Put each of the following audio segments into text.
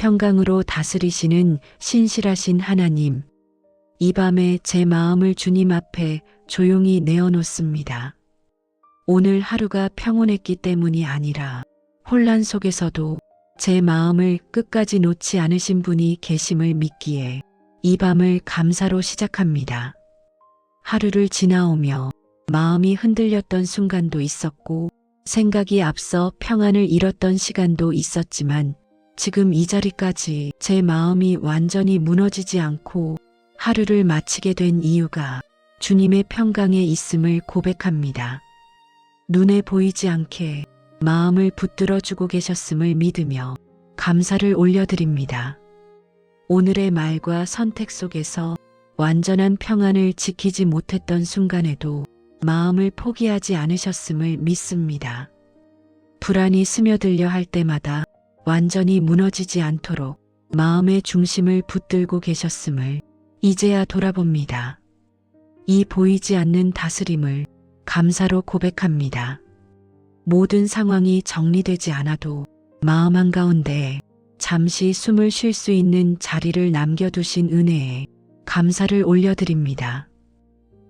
평강으로 다스리시는 신실하신 하나님, 이 밤에 제 마음을 주님 앞에 조용히 내어놓습니다. 오늘 하루가 평온했기 때문이 아니라 혼란 속에서도 제 마음을 끝까지 놓지 않으신 분이 계심을 믿기에 이 밤을 감사로 시작합니다. 하루를 지나오며 마음이 흔들렸던 순간도 있었고 생각이 앞서 평안을 잃었던 시간도 있었지만 지금 이 자리까지 제 마음이 완전히 무너지지 않고 하루를 마치게 된 이유가 주님의 평강에 있음을 고백합니다. 눈에 보이지 않게 마음을 붙들어 주고 계셨음을 믿으며 감사를 올려드립니다. 오늘의 말과 선택 속에서 완전한 평안을 지키지 못했던 순간에도 마음을 포기하지 않으셨음을 믿습니다. 불안이 스며들려 할 때마다 완전히 무너지지 않도록 마음의 중심을 붙들고 계셨음을 이제야 돌아봅니다. 이 보이지 않는 다스림을 감사로 고백합니다. 모든 상황이 정리되지 않아도 마음 한가운데 잠시 숨을 쉴 수 있는 자리를 남겨두신 은혜에 감사를 올려드립니다.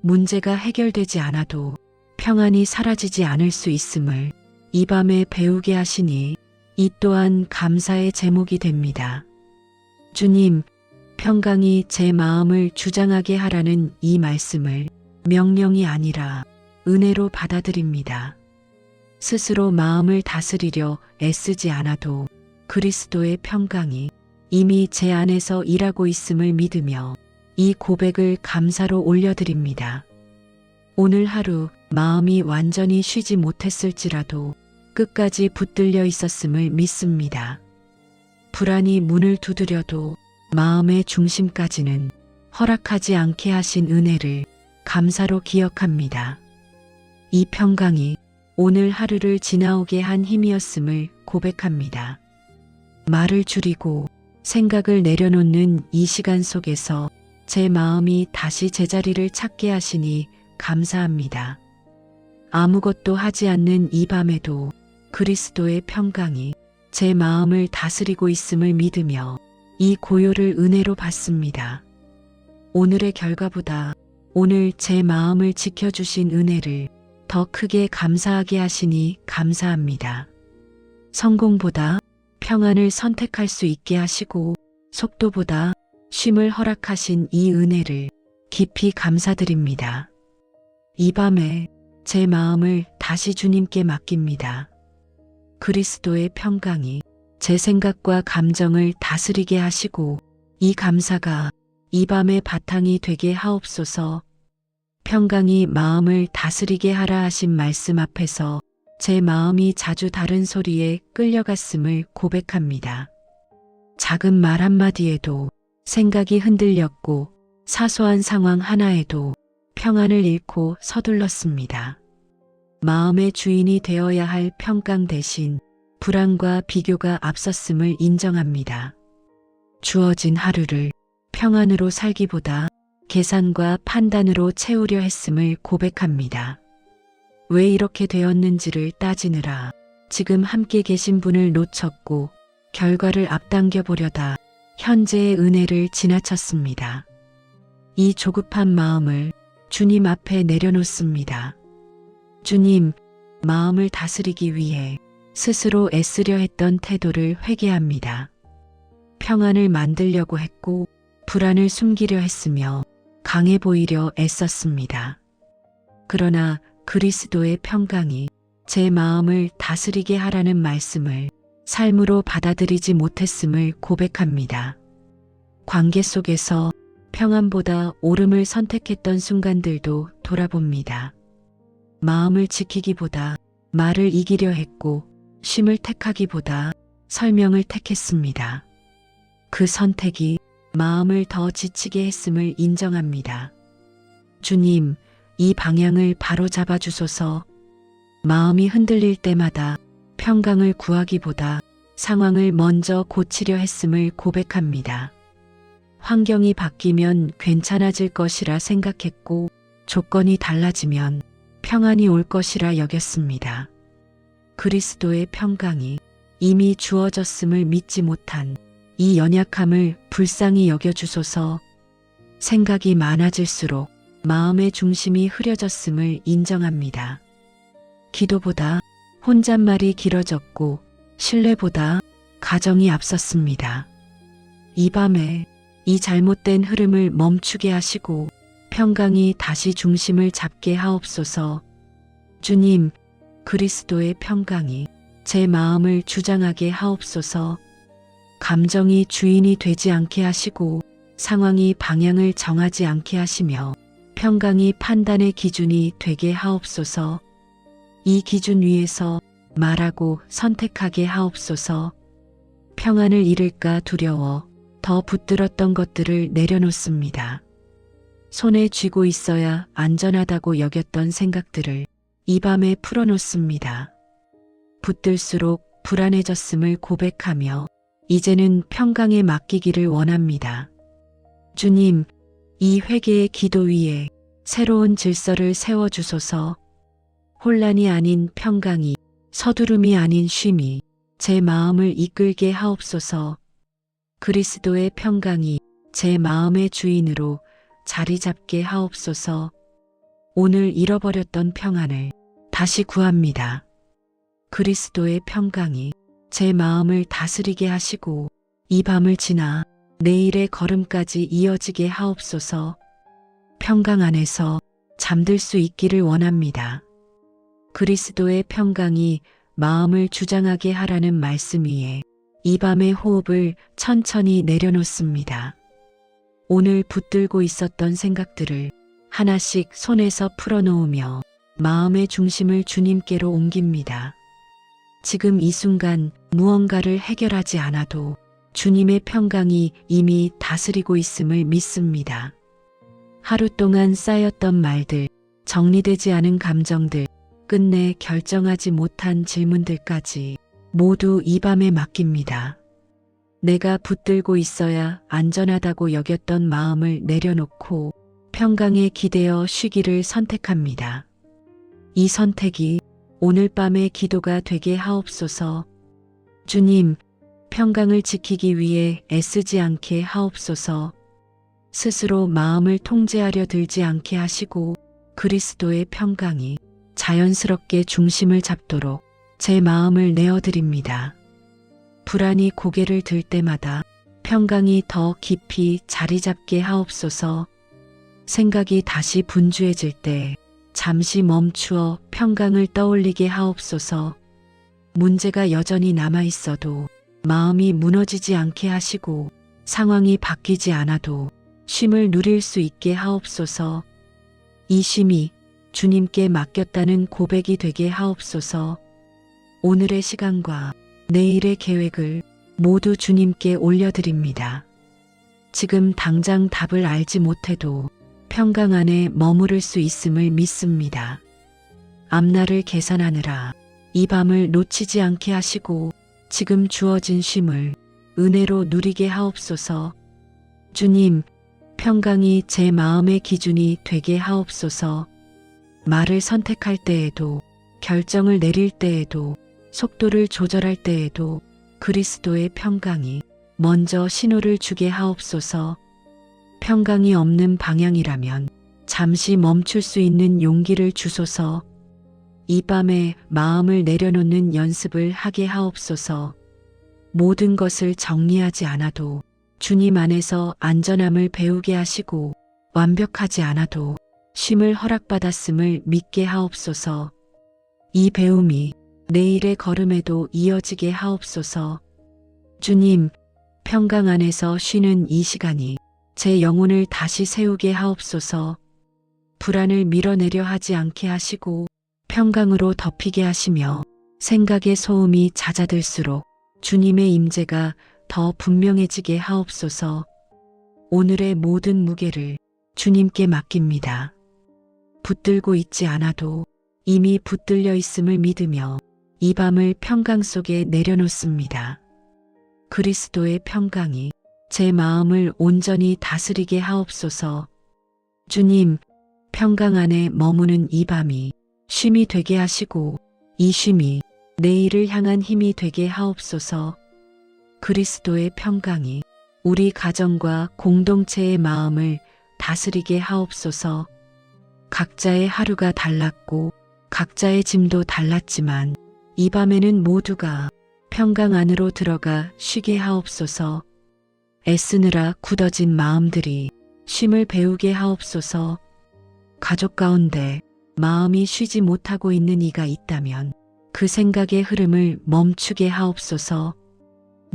문제가 해결되지 않아도 평안이 사라지지 않을 수 있음을 이 밤에 배우게 하시니 이 또한 감사의 제목이 됩니다. 주님, 평강이 제 마음을 주장하게 하라는 이 말씀을 명령이 아니라 은혜로 받아들입니다. 스스로 마음을 다스리려 애쓰지 않아도 그리스도의 평강이 이미 제 안에서 일하고 있음을 믿으며 이 고백을 감사로 올려드립니다. 오늘 하루 마음이 완전히 쉬지 못했을지라도 끝까지 붙들려 있었음을 믿습니다. 불안이 문을 두드려도 마음의 중심까지는 허락하지 않게 하신 은혜를 감사로 기억합니다. 이 평강이 오늘 하루를 지나오게 한 힘이었음을 고백합니다. 말을 줄이고 생각을 내려놓는 이 시간 속에서 제 마음이 다시 제자리를 찾게 하시니 감사합니다. 아무것도 하지 않는 이 밤에도 그리스도의 평강이 제 마음을 다스리고 있음을 믿으며 이 고요를 은혜로 받습니다. 오늘의 결과보다 오늘 제 마음을 지켜주신 은혜를 더 크게 감사하게 하시니 감사합니다. 성공보다 평안을 선택할 수 있게 하시고 속도보다 쉼을 허락하신 이 은혜를 깊이 감사드립니다. 이 밤에 제 마음을 다시 주님께 맡깁니다. 그리스도의 평강이 제 생각과 감정을 다스리게 하시고 이 감사가 이 밤의 바탕이 되게 하옵소서. 평강이 마음을 다스리게 하라 하신 말씀 앞에서 제 마음이 자주 다른 소리에 끌려갔음을 고백합니다. 작은 말 한마디에도 생각이 흔들렸고 사소한 상황 하나에도 평안을 잃고 서둘렀습니다. 마음의 주인이 되어야 할 평강 대신 불안과 비교가 앞섰음을 인정합니다. 주어진 하루를 평안으로 살기보다 계산과 판단으로 채우려 했음을 고백합니다. 왜 이렇게 되었는지를 따지느라 지금 함께 계신 분을 놓쳤고 결과를 앞당겨 보려다 현재의 은혜를 지나쳤습니다. 이 조급한 마음을 주님 앞에 내려놓습니다. 주님, 마음을 다스리기 위해 스스로 애쓰려 했던 태도를 회개합니다. 평안을 만들려고 했고 불안을 숨기려 했으며 강해 보이려 애썼습니다. 그러나 그리스도의 평강이 제 마음을 다스리게 하라는 말씀을 삶으로 받아들이지 못했음을 고백합니다. 관계 속에서 평안보다 옳음을 선택했던 순간들도 돌아봅니다. 마음을 지키기보다 말을 이기려 했고 쉼을 택하기보다 설명을 택했습니다. 그 선택이 마음을 더 지치게 했음을 인정합니다. 주님, 이 방향을 바로 잡아주소서. 마음이 흔들릴 때마다 평강을 구하기보다 상황을 먼저 고치려 했음을 고백합니다. 환경이 바뀌면 괜찮아질 것이라 생각했고 조건이 달라지면 평안이 올 것이라 여겼습니다. 그리스도의 평강이 이미 주어졌음을 믿지 못한 이 연약함을 불쌍히 여겨주소서. 생각이 많아질수록 마음의 중심이 흐려졌음을 인정합니다. 기도보다 혼잣말이 길어졌고 신뢰보다 가정이 앞섰습니다. 이 밤에 이 잘못된 흐름을 멈추게 하시고 평강이 다시 중심을 잡게 하옵소서. 주님, 그리스도의 평강이 제 마음을 주장하게 하옵소서. 감정이 주인이 되지 않게 하시고 상황이 방향을 정하지 않게 하시며 평강이 판단의 기준이 되게 하옵소서. 이 기준 위에서 말하고 선택하게 하옵소서. 평안을 잃을까 두려워 더 붙들었던 것들을 내려놓습니다. 손에 쥐고 있어야 안전하다고 여겼던 생각들을 이 밤에 풀어놓습니다. 붙들수록 불안해졌음을 고백하며 이제는 평강에 맡기기를 원합니다. 주님, 이 회개의 기도 위에 새로운 질서를 세워주소서. 혼란이 아닌 평강이, 서두름이 아닌 쉼이 제 마음을 이끌게 하옵소서. 그리스도의 평강이 제 마음의 주인으로 자리 잡게 하옵소서. 오늘 잃어버렸던 평안을 다시 구합니다. 그리스도의 평강이 제 마음을 다스리게 하시고 이 밤을 지나 내일의 걸음까지 이어지게 하옵소서. 평강 안에서 잠들 수 있기를 원합니다. 그리스도의 평강이 마음을 주장하게 하라는 말씀 위에 이 밤의 호흡을 천천히 내려놓습니다. 오늘 붙들고 있었던 생각들을 하나씩 손에서 풀어놓으며 마음의 중심을 주님께로 옮깁니다. 지금 이 순간 무언가를 해결하지 않아도 주님의 평강이 이미 다스리고 있음을 믿습니다. 하루 동안 쌓였던 말들, 정리되지 않은 감정들, 끝내 결정하지 못한 질문들까지 모두 이 밤에 맡깁니다. 내가 붙들고 있어야 안전하다고 여겼던 마음을 내려놓고 평강에 기대어 쉬기를 선택합니다. 이 선택이 오늘 밤의 기도가 되게 하옵소서. 주님, 평강을 지키기 위해 애쓰지 않게 하옵소서. 스스로 마음을 통제하려 들지 않게 하시고 그리스도의 평강이 자연스럽게 중심을 잡도록 제 마음을 내어드립니다. 불안이 고개를 들 때마다 평강이 더 깊이 자리 잡게 하옵소서. 생각이 다시 분주해질 때 잠시 멈추어 평강을 떠올리게 하옵소서. 문제가 여전히 남아있어도 마음이 무너지지 않게 하시고 상황이 바뀌지 않아도 쉼을 누릴 수 있게 하옵소서. 이 쉼이 주님께 맡겼다는 고백이 되게 하옵소서. 오늘의 시간과 내일의 계획을 모두 주님께 올려드립니다. 지금 당장 답을 알지 못해도 평강 안에 머무를 수 있음을 믿습니다. 앞날을 계산하느라 이 밤을 놓치지 않게 하시고 지금 주어진 쉼을 은혜로 누리게 하옵소서. 주님, 평강이 제 마음의 기준이 되게 하옵소서. 말을 선택할 때에도, 결정을 내릴 때에도, 속도를 조절할 때에도 그리스도의 평강이 먼저 신호를 주게 하옵소서. 평강이 없는 방향이라면 잠시 멈출 수 있는 용기를 주소서. 이 밤에 마음을 내려놓는 연습을 하게 하옵소서. 모든 것을 정리하지 않아도 주님 안에서 안전함을 배우게 하시고 완벽하지 않아도 쉼을 허락받았음을 믿게 하옵소서. 이 배움이 내일의 걸음에도 이어지게 하옵소서. 주님, 평강 안에서 쉬는 이 시간이 제 영혼을 다시 세우게 하옵소서. 불안을 밀어내려 하지 않게 하시고 평강으로 덮이게 하시며 생각의 소음이 잦아들수록 주님의 임재가 더 분명해지게 하옵소서. 오늘의 모든 무게를 주님께 맡깁니다. 붙들고 있지 않아도 이미 붙들려 있음을 믿으며 이 밤을 평강 속에 내려놓습니다. 그리스도의 평강이 제 마음을 온전히 다스리게 하옵소서. 주님, 평강 안에 머무는 이 밤이 쉼이 되게 하시고 이 쉼이 내일을 향한 힘이 되게 하옵소서. 그리스도의 평강이 우리 가정과 공동체의 마음을 다스리게 하옵소서. 각자의 하루가 달랐고 각자의 짐도 달랐지만 이 밤에는 모두가 평강 안으로 들어가 쉬게 하옵소서. 애쓰느라 굳어진 마음들이 쉼을 배우게 하옵소서. 가족 가운데 마음이 쉬지 못하고 있는 이가 있다면 그 생각의 흐름을 멈추게 하옵소서.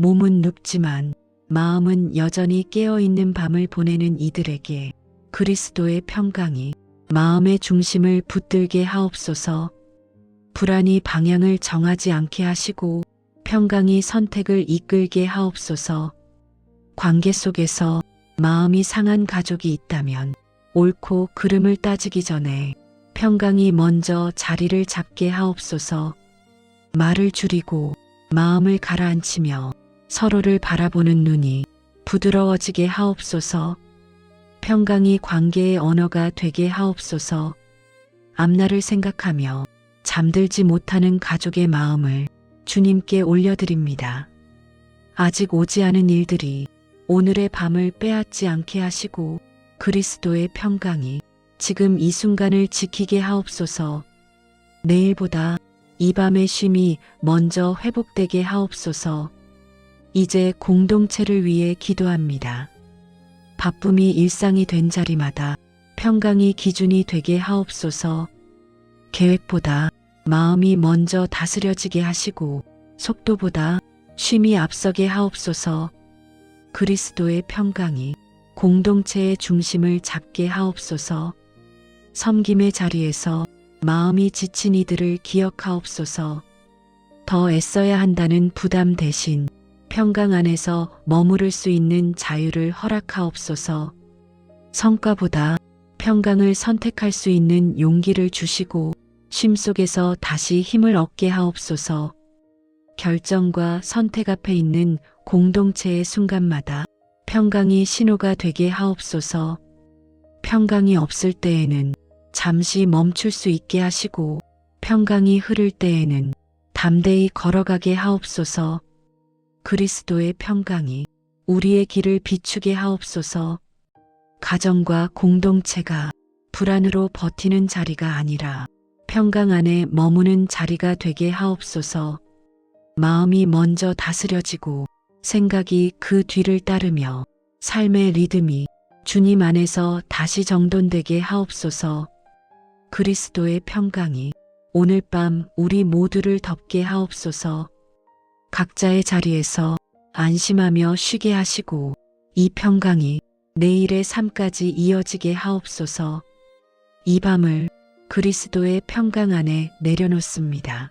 몸은 눕지만 마음은 여전히 깨어있는 밤을 보내는 이들에게 그리스도의 평강이 마음의 중심을 붙들게 하옵소서. 불안이 방향을 정하지 않게 하시고 평강이 선택을 이끌게 하옵소서. 관계 속에서 마음이 상한 가족이 있다면 옳고 그름을 따지기 전에 평강이 먼저 자리를 잡게 하옵소서. 말을 줄이고 마음을 가라앉히며 서로를 바라보는 눈이 부드러워지게 하옵소서. 평강이 관계의 언어가 되게 하옵소서. 앞날을 생각하며 잠들지 못하는 가족의 마음을 주님께 올려드립니다. 아직 오지 않은 일들이 오늘의 밤을 빼앗지 않게 하시고 그리스도의 평강이 지금 이 순간을 지키게 하옵소서. 내일보다 이 밤의 쉼이 먼저 회복되게 하옵소서. 이제 공동체를 위해 기도합니다. 바쁨이 일상이 된 자리마다 평강이 기준이 되게 하옵소서. 계획보다 마음이 먼저 다스려지게 하시고 속도보다 쉼이 앞서게 하옵소서. 그리스도의 평강이 공동체의 중심을 잡게 하옵소서. 섬김의 자리에서 마음이 지친 이들을 기억하옵소서. 더 애써야 한다는 부담 대신 평강 안에서 머무를 수 있는 자유를 허락하옵소서. 성과보다 평강을 선택할 수 있는 용기를 주시고 쉼 속에서 다시 힘을 얻게 하옵소서. 결정과 선택 앞에 있는 공동체의 순간마다 평강이 신호가 되게 하옵소서. 평강이 없을 때에는 잠시 멈출 수 있게 하시고 평강이 흐를 때에는 담대히 걸어가게 하옵소서. 그리스도의 평강이 우리의 길을 비추게 하옵소서. 가정과 공동체가 불안으로 버티는 자리가 아니라 평강 안에 머무는 자리가 되게 하옵소서. 마음이 먼저 다스려지고 생각이 그 뒤를 따르며 삶의 리듬이 주님 안에서 다시 정돈되게 하옵소서. 그리스도의 평강이 오늘 밤 우리 모두를 덮게 하옵소서. 각자의 자리에서 안심하며 쉬게 하시고 이 평강이 내일의 삶까지 이어지게 하옵소서. 이 밤을 그리스도의 평강 안에 내려놓습니다.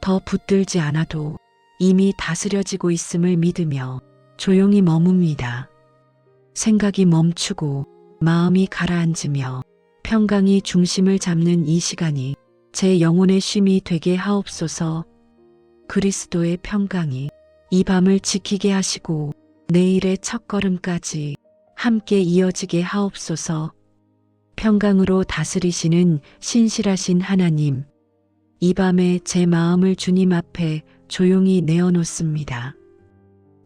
더 붙들지 않아도 이미 다스려지고 있음을 믿으며 조용히 머뭅니다. 생각이 멈추고 마음이 가라앉으며 평강이 중심을 잡는 이 시간이 제 영혼의 쉼이 되게 하옵소서. 그리스도의 평강이 이 밤을 지키게 하시고 내일의 첫걸음까지 함께 이어지게 하옵소서. 평강으로 다스리시는 신실하신 하나님, 이 밤에 제 마음을 주님 앞에 조용히 내어놓습니다.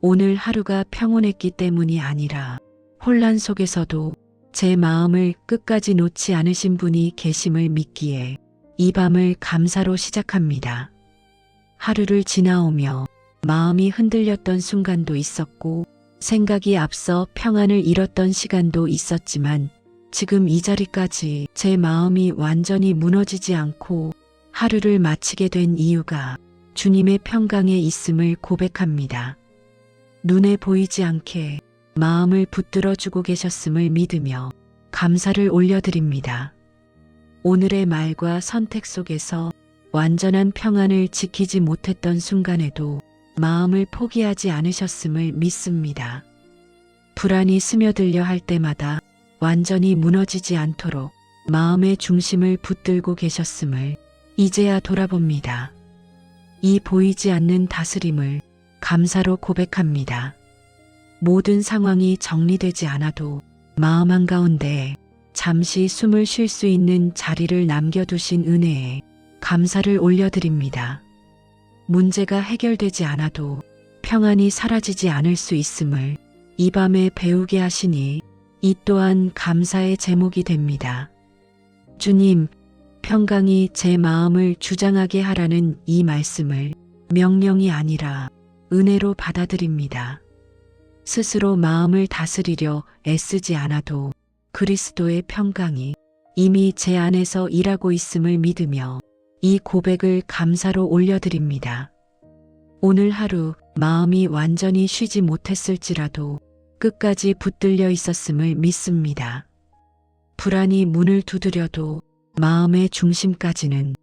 오늘 하루가 평온했기 때문이 아니라 혼란 속에서도 제 마음을 끝까지 놓지 않으신 분이 계심을 믿기에 이 밤을 감사로 시작합니다. 하루를 지나오며 마음이 흔들렸던 순간도 있었고 생각이 앞서 평안을 잃었던 시간도 있었지만 지금 이 자리까지 제 마음이 완전히 무너지지 않고 하루를 마치게 된 이유가 주님의 평강에 있음을 고백합니다. 눈에 보이지 않게 마음을 붙들어주고 계셨음을 믿으며 감사를 올려드립니다. 오늘의 말과 선택 속에서 완전한 평안을 지키지 못했던 순간에도 마음을 포기하지 않으셨음을 믿습니다. 불안이 스며들려 할 때마다 완전히 무너지지 않도록 마음의 중심을 붙들고 계셨음을 이제야 돌아봅니다. 이 보이지 않는 다스림을 감사로 고백합니다. 모든 상황이 정리되지 않아도 마음 한가운데 잠시 숨을 쉴 수 있는 자리를 남겨두신 은혜에 감사를 올려드립니다. 문제가 해결되지 않아도 평안이 사라지지 않을 수 있음을 이 밤에 배우게 하시니 이 또한 감사의 제목이 됩니다. 주님, 평강이 제 마음을 주장하게 하라는 이 말씀을 명령이 아니라 은혜로 받아들입니다. 스스로 마음을 다스리려 애쓰지 않아도 그리스도의 평강이 이미 제 안에서 일하고 있음을 믿으며 이 고백을 감사로 올려드립니다. 오늘 하루 마음이 완전히 쉬지 못했을지라도 끝까지 붙들려 있었음을 믿습니다. 불안이 문을 두드려도 마음의 중심까지는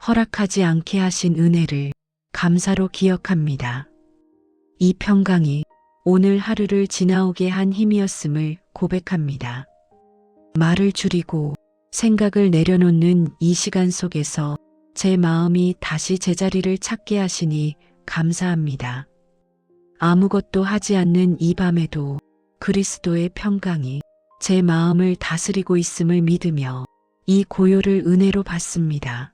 허락하지 않게 하신 은혜를 감사로 기억합니다. 이 평강이 오늘 하루를 지나오게 한 힘이었음을 고백합니다. 말을 줄이고 생각을 내려놓는 이 시간 속에서 제 마음이 다시 제자리를 찾게 하시니 감사합니다. 아무것도 하지 않는 이 밤에도 그리스도의 평강이 제 마음을 다스리고 있음을 믿으며 이 고요를 은혜로 받습니다.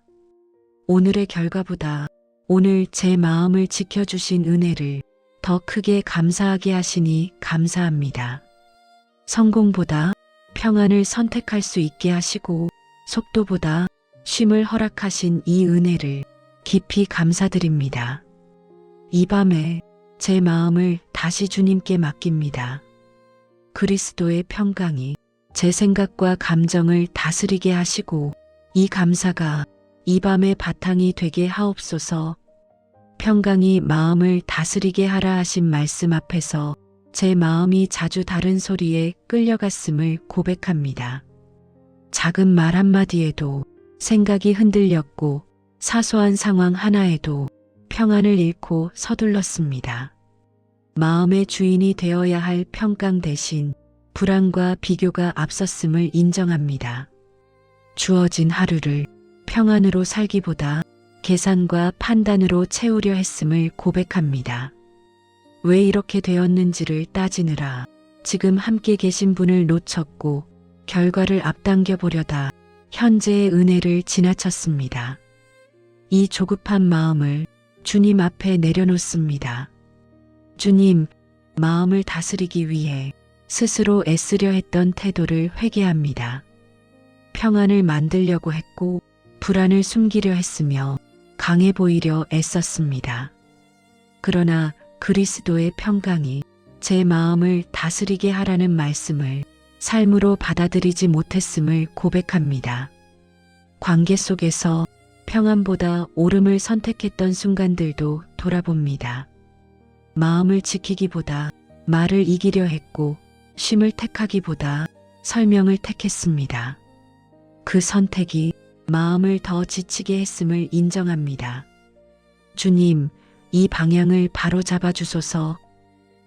오늘의 결과보다 오늘 제 마음을 지켜주신 은혜를 더 크게 감사하게 하시니 감사합니다. 성공보다 평안을 선택할 수 있게 하시고 속도보다 쉼을 허락하신 이 은혜를 깊이 감사드립니다. 이 밤에 제 마음을 다시 주님께 맡깁니다. 그리스도의 평강이 제 생각과 감정을 다스리게 하시고 이 감사가 이 밤의 바탕이 되게 하옵소서. 평강이 마음을 다스리게 하라 하신 말씀 앞에서 제 마음이 자주 다른 소리에 끌려갔음을 고백합니다. 작은 말 한마디에도 생각이 흔들렸고 사소한 상황 하나에도 평안을 잃고 서둘렀습니다. 마음의 주인이 되어야 할 평강 대신 불안과 비교가 앞섰음을 인정합니다. 주어진 하루를 평안으로 살기보다 계산과 판단으로 채우려 했음을 고백합니다. 왜 이렇게 되었는지를 따지느라 지금 함께 계신 분을 놓쳤고 결과를 앞당겨 보려다 현재의 은혜를 지나쳤습니다. 이 조급한 마음을 주님 앞에 내려놓습니다. 주님, 마음을 다스리기 위해 스스로 애쓰려 했던 태도를 회개합니다. 평안을 만들려고 했고 불안을 숨기려 했으며 강해 보이려 애썼습니다. 그러나 그리스도의 평강이 제 마음을 다스리게 하라는 말씀을 삶으로 받아들이지 못했음을 고백합니다. 관계 속에서 평안보다 옳음을 선택했던 순간들도 돌아봅니다. 마음을 지키기보다 말을 이기려 했고 쉼을 택하기보다 설명을 택했습니다. 그 선택이 마음을 더 지치게 했음을 인정합니다. 주님, 이 방향을 바로 잡아주소서.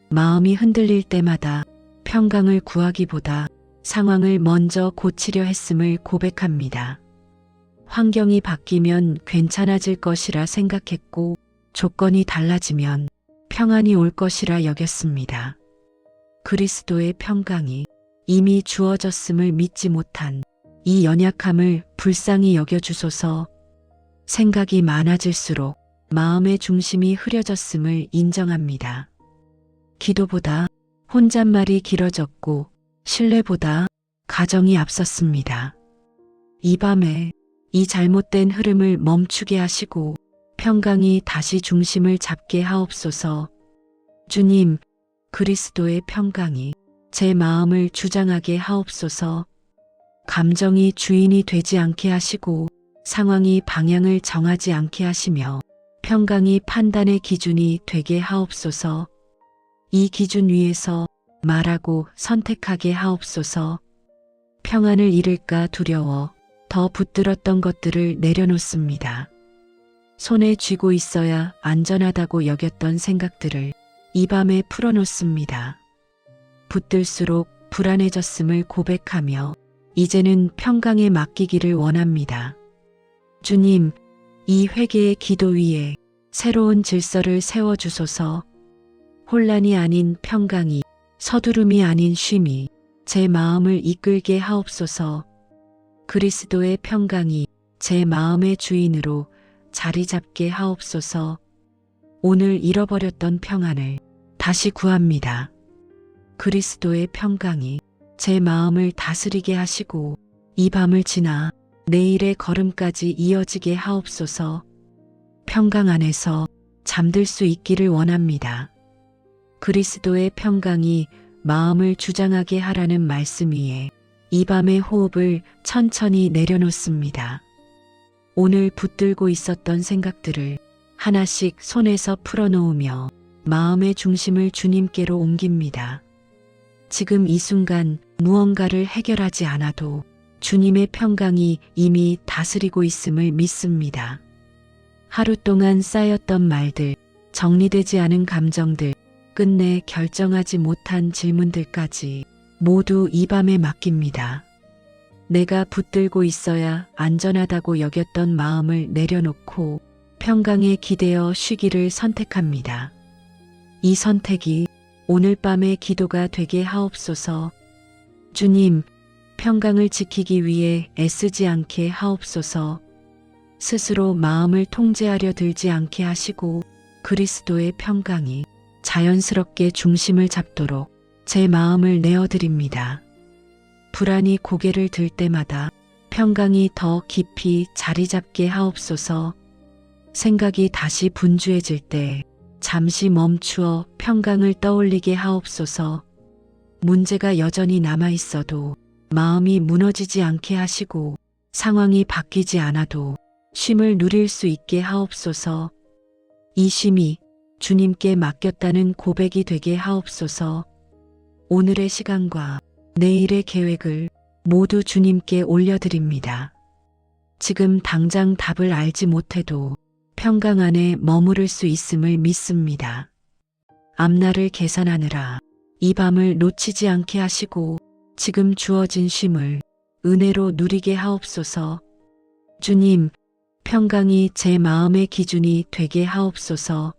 마음이 흔들릴 때마다 평강을 구하기보다 상황을 먼저 고치려 했음을 고백합니다. 환경이 바뀌면 괜찮아질 것이라 생각했고 조건이 달라지면 평안이 올 것이라 여겼습니다. 그리스도의 평강이 이미 주어졌음을 믿지 못한 이 연약함을 불쌍히 여겨주소서. 생각이 많아질수록 마음의 중심이 흐려졌음을 인정합니다. 기도보다 혼잣말이 길어졌고 신뢰보다 가정이 앞섰습니다. 이 밤에 이 잘못된 흐름을 멈추게 하시고 평강이 다시 중심을 잡게 하옵소서. 주님, 그리스도의 평강이 제 마음을 주장하게 하옵소서. 감정이 주인이 되지 않게 하시고 상황이 방향을 정하지 않게 하시며 평강이 판단의 기준이 되게 하옵소서. 이 기준 위에서 말하고 선택하게 하옵소서. 평안을 잃을까 두려워 더 붙들었던 것들을 내려놓습니다. 손에 쥐고 있어야 안전하다고 여겼던 생각들을 이 밤에 풀어놓습니다. 붙들수록 불안해졌음을 고백하며 이제는 평강에 맡기기를 원합니다. 주님, 이 회개의 기도 위에 새로운 질서를 세워주소서. 혼란이 아닌 평강이, 서두름이 아닌 쉼이 제 마음을 이끌게 하옵소서. 그리스도의 평강이 제 마음의 주인으로 자리 잡게 하옵소서. 오늘 잃어버렸던 평안을 다시 구합니다. 그리스도의 평강이 제 마음을 다스리게 하시고 이 밤을 지나 내일의 걸음까지 이어지게 하옵소서. 평강 안에서 잠들 수 있기를 원합니다. 그리스도의 평강이 마음을 주장하게 하라는 말씀 위에 이 밤의 호흡을 천천히 내려놓습니다. 오늘 붙들고 있었던 생각들을 하나씩 손에서 풀어놓으며 마음의 중심을 주님께로 옮깁니다. 지금 이 순간 무언가를 해결하지 않아도 주님의 평강이 이미 다스리고 있음을 믿습니다. 하루 동안 쌓였던 말들, 정리되지 않은 감정들, 끝내 결정하지 못한 질문들까지 모두 이 밤에 맡깁니다. 내가 붙들고 있어야 안전하다고 여겼던 마음을 내려놓고 평강에 기대어 쉬기를 선택합니다. 이 선택이 오늘 밤의 기도가 되게 하옵소서. 주님, 평강을 지키기 위해 애쓰지 않게 하옵소서. 스스로 마음을 통제하려 들지 않게 하시고 그리스도의 평강이 자연스럽게 중심을 잡도록 제 마음을 내어드립니다. 불안이 고개를 들 때마다 평강이 더 깊이 자리 잡게 하옵소서. 생각이 다시 분주해질 때 잠시 멈추어 평강을 떠올리게 하옵소서. 문제가 여전히 남아있어도 마음이 무너지지 않게 하시고 상황이 바뀌지 않아도 쉼을 누릴 수 있게 하옵소서. 이 쉼이 주님께 맡겼다는 고백이 되게 하옵소서. 오늘의 시간과 내일의 계획을 모두 주님께 올려드립니다. 지금 당장 답을 알지 못해도 평강 안에 머무를 수 있음을 믿습니다. 앞날을 계산하느라 이 밤을 놓치지 않게 하시고 지금 주어진 쉼을 은혜로 누리게 하옵소서. 주님, 평강이 제 마음의 기준이 되게 하옵소서.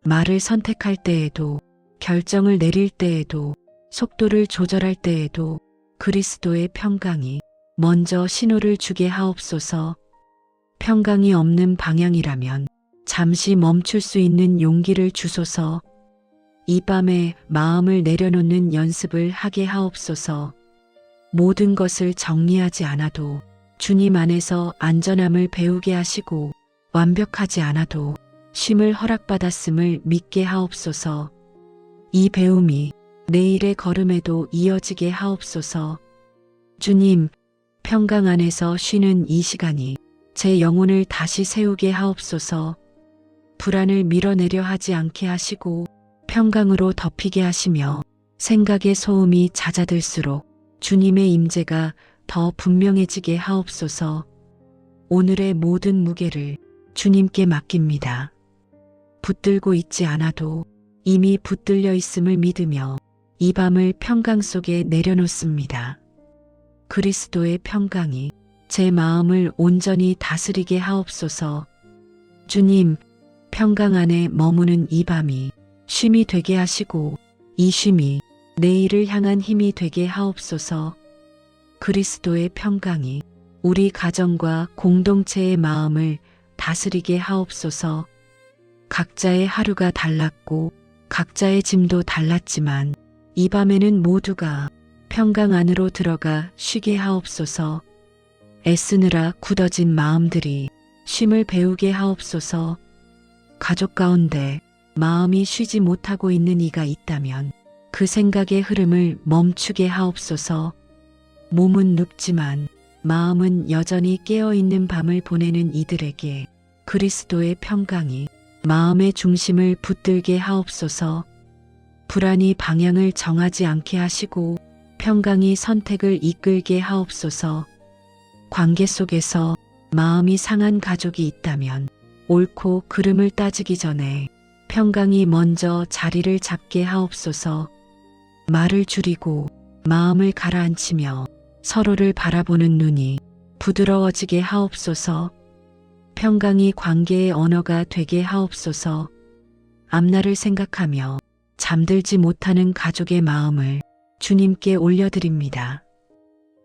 말을 선택할 때에도, 결정을 내릴 때에도, 속도를 조절할 때에도 그리스도의 평강이 먼저 신호를 주게 하옵소서. 평강이 없는 방향이라면 잠시 멈출 수 있는 용기를 주소서. 이 밤에 마음을 내려놓는 연습을 하게 하옵소서. 모든 것을 정리하지 않아도 주님 안에서 안전함을 배우게 하시고 완벽하지 않아도 쉼을 허락받았음을 믿게 하옵소서. 이 배움이 내일의 걸음에도 이어지게 하옵소서. 주님, 평강 안에서 쉬는 이 시간이 제 영혼을 다시 세우게 하옵소서. 불안을 밀어내려 하지 않게 하시고 평강으로 덮이게 하시며 생각의 소음이 잦아들수록 주님의 임재가 더 분명해지게 하옵소서. 오늘의 모든 무게를 주님께 맡깁니다. 붙들고 있지 않아도 이미 붙들려 있음을 믿으며 이 밤을 평강 속에 내려놓습니다. 그리스도의 평강이 제 마음을 온전히 다스리게 하옵소서. 주님, 평강 안에 머무는 이 밤이 쉼이 되게 하시고 이 쉼이 내일을 향한 힘이 되게 하옵소서. 그리스도의 평강이 우리 가정과 공동체의 마음을 다스리게 하옵소서. 각자의 하루가 달랐고 각자의 짐도 달랐지만 이 밤에는 모두가 평강 안으로 들어가 쉬게 하옵소서. 애쓰느라 굳어진 마음들이 쉼을 배우게 하옵소서. 가족 가운데 마음이 쉬지 못하고 있는 이가 있다면 그 생각의 흐름을 멈추게 하옵소서. 몸은 눕지만 마음은 여전히 깨어있는 밤을 보내는 이들에게 그리스도의 평강이 마음의 중심을 붙들게 하옵소서. 불안이 방향을 정하지 않게 하시고 평강이 선택을 이끌게 하옵소서. 관계 속에서 마음이 상한 가족이 있다면 옳고 그름을 따지기 전에 평강이 먼저 자리를 잡게 하옵소서. 말을 줄이고 마음을 가라앉히며 서로를 바라보는 눈이 부드러워지게 하옵소서. 평강이 관계의 언어가 되게 하옵소서. 앞날을 생각하며 잠들지 못하는 가족의 마음을 주님께 올려드립니다.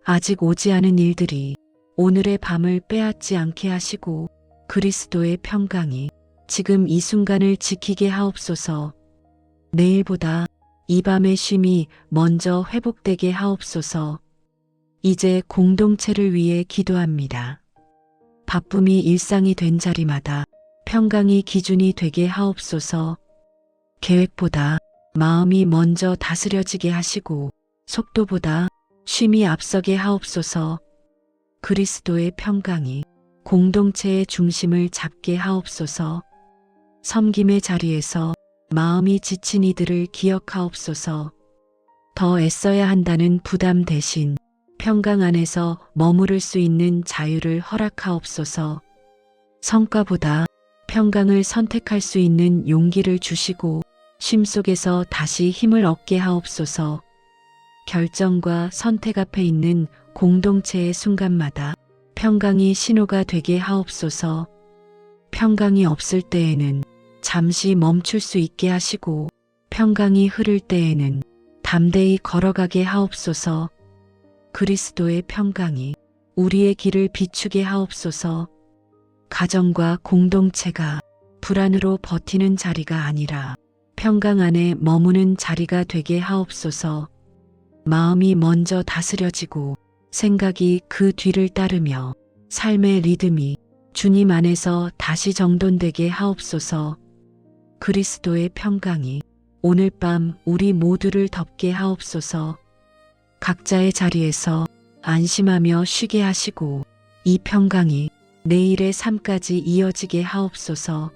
아직 오지 않은 일들이 오늘의 밤을 빼앗지 않게 하시고 그리스도의 평강이 지금 이 순간을 지키게 하옵소서. 내일보다 이 밤의 쉼이 먼저 회복되게 하옵소서. 이제 공동체를 위해 기도합니다. 바쁨이 일상이 된 자리마다 평강이 기준이 되게 하옵소서. 계획보다 마음이 먼저 다스려지게 하시고 속도보다 쉼이 앞서게 하옵소서. 그리스도의 평강이 공동체의 중심을 잡게 하옵소서. 섬김의 자리에서 마음이 지친 이들을 기억하옵소서. 더 애써야 한다는 부담 대신 평강 안에서 머무를 수 있는 자유를 허락하옵소서. 성과보다 평강을 선택할 수 있는 용기를 주시고 쉼 속에서 다시 힘을 얻게 하옵소서. 결정과 선택 앞에 있는 공동체의 순간마다 평강이 신호가 되게 하옵소서. 평강이 없을 때에는 잠시 멈출 수 있게 하시고 평강이 흐를 때에는 담대히 걸어가게 하옵소서. 그리스도의 평강이 우리의 길을 비추게 하옵소서. 가정과 공동체가 불안으로 버티는 자리가 아니라 평강 안에 머무는 자리가 되게 하옵소서. 마음이 먼저 다스려지고 생각이 그 뒤를 따르며 삶의 리듬이 주님 안에서 다시 정돈되게 하옵소서. 그리스도의 평강이 오늘 밤 우리 모두를 덮게 하옵소서. 각자의 자리에서 안심하며 쉬게 하시고 이 평강이 내일의 삶까지 이어지게 하옵소서.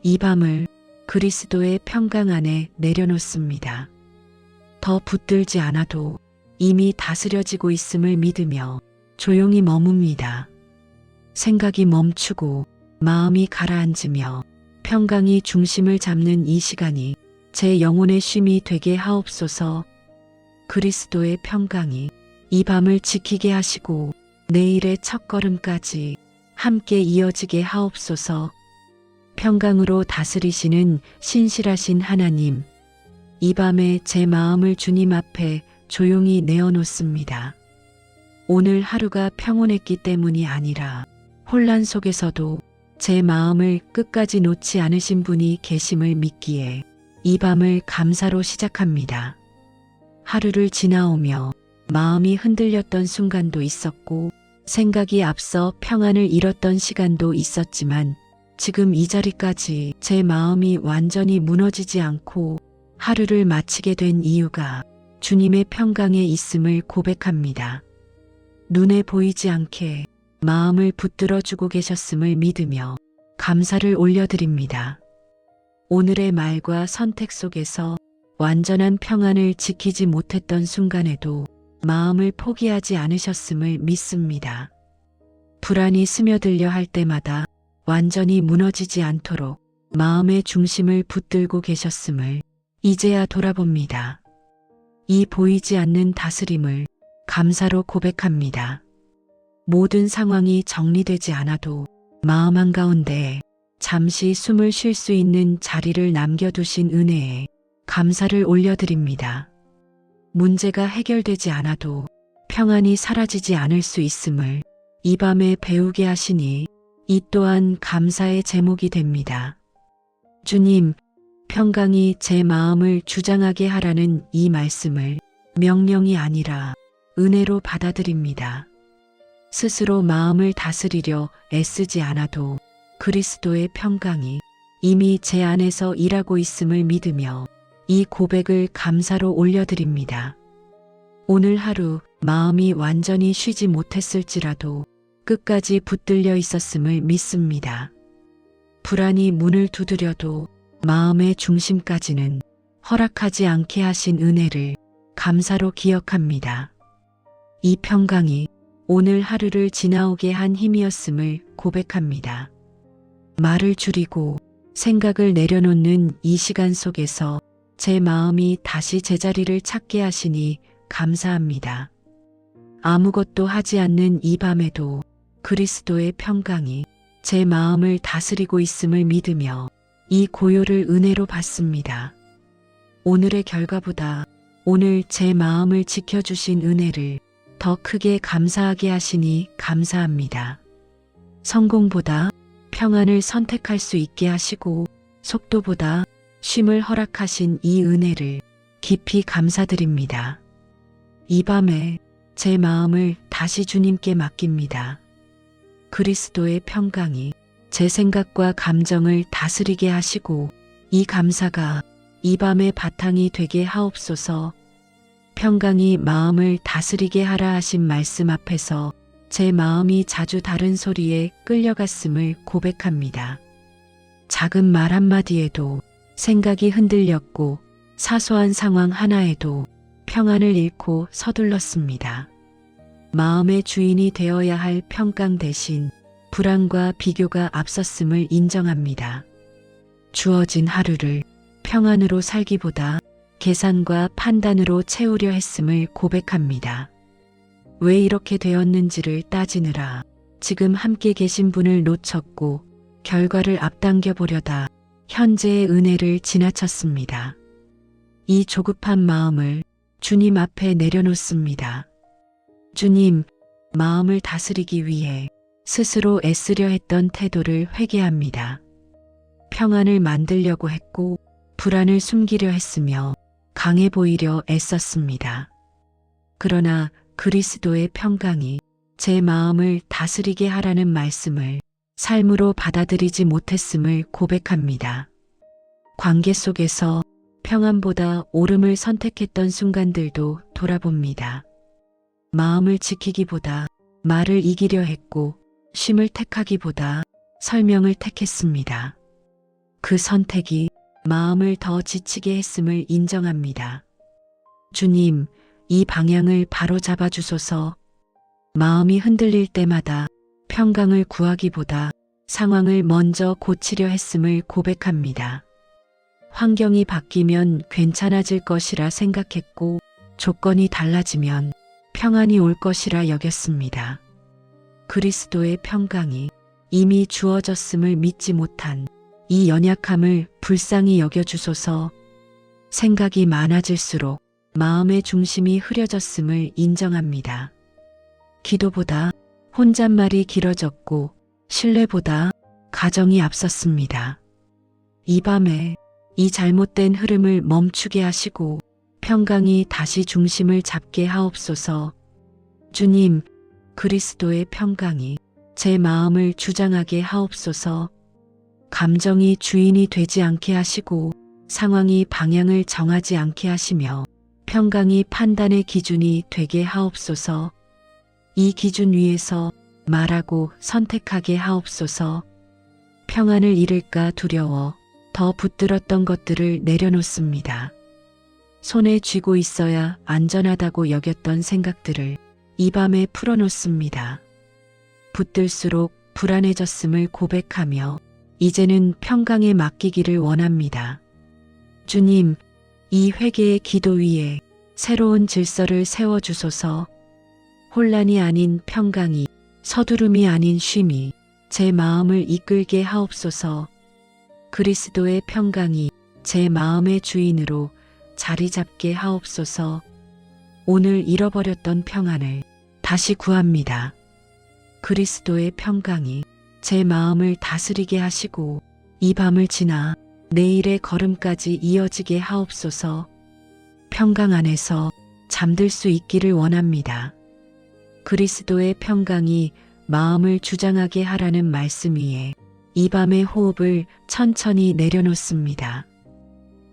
이 밤을 그리스도의 평강 안에 내려놓습니다. 더 붙들지 않아도 이미 다스려지고 있음을 믿으며 조용히 머뭅니다. 생각이 멈추고 마음이 가라앉으며 평강이 중심을 잡는 이 시간이 제 영혼의 쉼이 되게 하옵소서. 그리스도의 평강이 이 밤을 지키게 하시고 내일의 첫걸음까지 함께 이어지게 하옵소서. 평강으로 다스리시는 신실하신 하나님, 이 밤에 제 마음을 주님 앞에 조용히 내어놓습니다. 오늘 하루가 평온했기 때문이 아니라 혼란 속에서도 제 마음을 끝까지 놓지 않으신 분이 계심을 믿기에 이 밤을 감사로 시작합니다. 하루를 지나오며 마음이 흔들렸던 순간도 있었고 생각이 앞서 평안을 잃었던 시간도 있었지만 지금 이 자리까지 제 마음이 완전히 무너지지 않고 하루를 마치게 된 이유가 주님의 평강에 있음을 고백합니다. 눈에 보이지 않게 마음을 붙들어주고 계셨음을 믿으며 감사를 올려드립니다. 오늘의 말과 선택 속에서 완전한 평안을 지키지 못했던 순간에도 마음을 포기하지 않으셨음을 믿습니다. 불안이 스며들려 할 때마다 완전히 무너지지 않도록 마음의 중심을 붙들고 계셨음을 이제야 돌아봅니다. 이 보이지 않는 다스림을 감사로 고백합니다. 모든 상황이 정리되지 않아도 마음 한가운데 잠시 숨을 쉴 수 있는 자리를 남겨두신 은혜에 감사를 올려드립니다. 문제가 해결되지 않아도 평안이 사라지지 않을 수 있음을 이 밤에 배우게 하시니 이 또한 감사의 제목이 됩니다. 주님, 평강이 제 마음을 주장하게 하라는 이 말씀을 명령이 아니라 은혜로 받아들입니다. 스스로 마음을 다스리려 애쓰지 않아도 그리스도의 평강이 이미 제 안에서 일하고 있음을 믿으며 이 고백을 감사로 올려드립니다. 오늘 하루 마음이 완전히 쉬지 못했을지라도 끝까지 붙들려 있었음을 믿습니다. 불안이 문을 두드려도 마음의 중심까지는 허락하지 않게 하신 은혜를 감사로 기억합니다. 이 평강이 오늘 하루를 지나오게 한 힘이었음을 고백합니다. 말을 줄이고 생각을 내려놓는 이 시간 속에서 제 마음이 다시 제자리를 찾게 하시니 감사합니다. 아무것도 하지 않는 이 밤에도 그리스도의 평강이 제 마음을 다스리고 있음을 믿으며 이 고요를 은혜로 받습니다. 오늘의 결과보다 오늘 제 마음을 지켜주신 은혜를 더 크게 감사하게 하시니 감사합니다. 성공보다 평안을 선택할 수 있게 하시고 속도보다 쉼을 허락하신 이 은혜를 깊이 감사드립니다. 이 밤에 제 마음을 다시 주님께 맡깁니다. 그리스도의 평강이 제 생각과 감정을 다스리게 하시고 이 감사가 이 밤의 바탕이 되게 하옵소서. 평강이 마음을 다스리게 하라 하신 말씀 앞에서 제 마음이 자주 다른 소리에 끌려갔음을 고백합니다. 작은 말 한마디에도 생각이 흔들렸고 사소한 상황 하나에도 평안을 잃고 서둘렀습니다. 마음의 주인이 되어야 할 평강 대신 불안과 비교가 앞섰음을 인정합니다. 주어진 하루를 평안으로 살기보다 계산과 판단으로 채우려 했음을 고백합니다. 왜 이렇게 되었는지를 따지느라 지금 함께 계신 분을 놓쳤고 결과를 앞당겨 보려다 현재의 은혜를 지나쳤습니다. 이 조급한 마음을 주님 앞에 내려놓습니다. 주님, 마음을 다스리기 위해 스스로 애쓰려 했던 태도를 회개합니다. 평안을 만들려고 했고 불안을 숨기려 했으며 강해 보이려 애썼습니다. 그러나 그리스도의 평강이 제 마음을 다스리게 하라는 말씀을 삶으로 받아들이지 못했음을 고백합니다. 관계 속에서 평안보다 옳음을 선택했던 순간들도 돌아봅니다. 마음을 지키기보다 말을 이기려 했고 쉼을 택하기보다 설명을 택했습니다. 그 선택이 마음을 더 지치게 했음을 인정합니다. 주님, 이 방향을 바로 잡아주소서. 마음이 흔들릴 때마다 평강을 구하기보다 상황을 먼저 고치려 했음을 고백합니다. 환경이 바뀌면 괜찮아질 것이라 생각했고 조건이 달라지면 평안이 올 것이라 여겼습니다. 그리스도의 평강이 이미 주어졌음을 믿지 못한 이 연약함을 불쌍히 여겨주소서. 생각이 많아질수록 마음의 중심이 흐려졌음을 인정합니다. 기도보다 혼잣말이 길어졌고 신뢰보다 가정이 앞섰습니다. 이 밤에 이 잘못된 흐름을 멈추게 하시고 평강이 다시 중심을 잡게 하옵소서. 주님, 그리스도의 평강이 제 마음을 주장하게 하옵소서. 감정이 주인이 되지 않게 하시고 상황이 방향을 정하지 않게 하시며 평강이 판단의 기준이 되게 하옵소서. 이 기준 위에서 말하고 선택하게 하옵소서. 평안을 잃을까 두려워 더 붙들었던 것들을 내려놓습니다. 손에 쥐고 있어야 안전하다고 여겼던 생각들을 이 밤에 풀어놓습니다. 붙들수록 불안해졌음을 고백하며 이제는 평강에 맡기기를 원합니다. 주님, 이 회개의 기도 위에 새로운 질서를 세워주소서. 혼란이 아닌 평강이, 서두름이 아닌 쉼이 제 마음을 이끌게 하옵소서. 그리스도의 평강이 제 마음의 주인으로 자리 잡게 하옵소서. 오늘 잃어버렸던 평안을 다시 구합니다. 그리스도의 평강이 제 마음을 다스리게 하시고 이 밤을 지나 내일의 걸음까지 이어지게 하옵소서. 평강 안에서 잠들 수 있기를 원합니다. 그리스도의 평강이 마음을 주장하게 하라는 말씀 위에 이 밤의 호흡을 천천히 내려놓습니다.